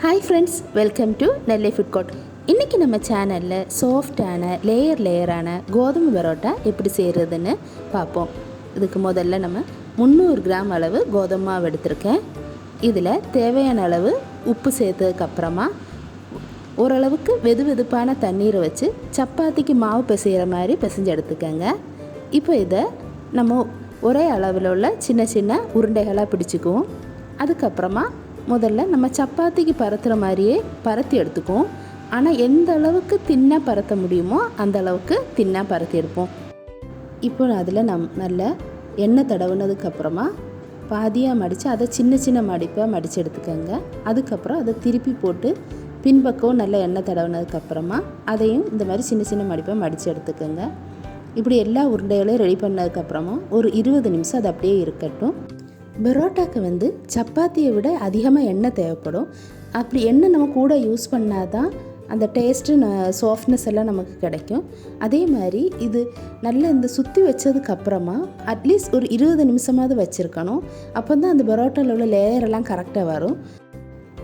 Hi friends, welcome to Nellai Food Court. இன்னைக்கு நம்ம சேனல்ல சாஃப்ட்டான லேயரான கோதுமை பரோட்டா எப்படி செய்யறதுன்னு பாப்போம். இதுக்கு முதல்ல நம்ம 300 கிராம் அளவு கோதுமை மாவு எடுத்துர்க்கேன். இதில் தேவையான அளவு உப்பு சேர்த்ததுக்கு அப்புறமா ஓரளவுக்கு வெதுவெதுப்பான தண்ணீரை வச்சு சப்பாத்திக்கு மாவு பிசைகிற மாதிரி பிசைஞ்சு எடுத்துக்கங்க. இப்போ இதை நம்ம ஒரே அளவில் உள்ள சின்ன சின்ன உருண்டைகளாக பிடிச்சிக்குவோம். அதுக்கப்புறமா முதல்ல நம்ம சப்பாத்திக்கு பரத்துகிற மாதிரியே பரத்தி எடுத்துக்குவோம். ஆனால் எந்த அளவுக்கு தின்னாக பரத்த முடியுமோ அந்த அளவுக்கு தின்னாக பரத்தி எடுப்போம். இப்போ அதில் நல்ல எண்ணெய் தடவுனதுக்கப்புறமா பாதியாக மடித்து அதை சின்ன சின்ன மடிப்பாக மடித்து எடுத்துக்கோங்க. அதுக்கப்புறம் அதை திருப்பி போட்டு பின்பக்கம் நல்ல எண்ணெய் தடவுனதுக்கப்புறமா அதையும் இந்த மாதிரி சின்ன சின்ன மடிப்பாக மடித்து எடுத்துக்கோங்க. இப்படி எல்லா உருண்டைகளையும் ரெடி பண்ணதுக்கப்புறமா ஒரு 20 நிமிஷம் அது அப்படியே இருக்கட்டும். பரோட்டாக்கு சப்பாத்தியை விட அதிகமாக எண்ணெய் தேவைப்படும். அப்படி எண்ணெய் நம்ம கூட யூஸ் பண்ணால் தான் அந்த டேஸ்ட்டு சாஃப்ட்னஸ் எல்லாம் நமக்கு கிடைக்கும். அதே மாதிரி இது நல்லா இந்த சுற்றி வச்சதுக்கப்புறமா அட்லீஸ்ட் ஒரு 20 நிமிஷமாவது வச்சுருக்கணும். அப்போ தான் அந்த பரோட்டாவில் உள்ள லேயரெல்லாம் கரெக்டாக வரும்.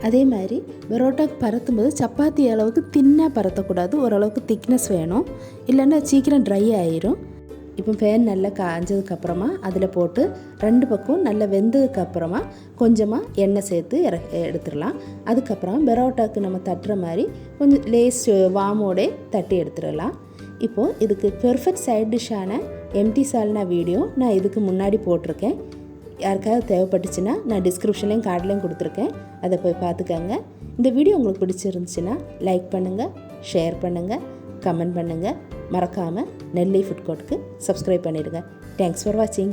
அதே மாதிரி பரோட்டாக்கு பரத்தும்போது சப்பாத்தி அளவுக்கு தின்னாக பரத்தக்கூடாது, ஓரளவுக்கு திக்னஸ் வேணும், இல்லைன்னா சீக்கிரம் ட்ரை ஆயிரும். இப்போ பேன் நல்லா காஞ்சதுக்கப்புறமா அதில் போட்டு 2 பக்கம் நல்லா வெந்ததுக்கப்புறமா கொஞ்சமாக எண்ணெய் சேர்த்து எடுத்துடலாம். அதுக்கப்புறம் பரோட்டாவுக்கு நம்ம தட்டுற மாதிரி கொஞ்சம் லேஸ் வாமோடே தட்டி எடுத்துடலாம். இப்போது இதுக்கு பெர்ஃபெக்ட் சைட் டிஷ்ஷான எம்டி சால்னா வீடியோ நான் இதுக்கு முன்னாடி போட்டிருக்கேன். யாருக்காவது தேவைப்பட்டுச்சுன்னா நான் டிஸ்கிரிப்ஷன்லேயும் கார்ட்லேயும் கொடுத்துருக்கேன், அதை போய் பார்த்துக்கங்க. இந்த வீடியோ உங்களுக்கு பிடிச்சிருந்துச்சுன்னா லைக் பண்ணுங்கள், ஷேர் பண்ணுங்கள், கமெண்ட் பண்ணுங்கள். மறக்காமல் நெல்லை ஃபுட் கோர்ட்டுக்கு சப்ஸ்கிரைப் பண்ணிடுங்க. தேங்க்ஸ் ஃபார் வாட்சிங்.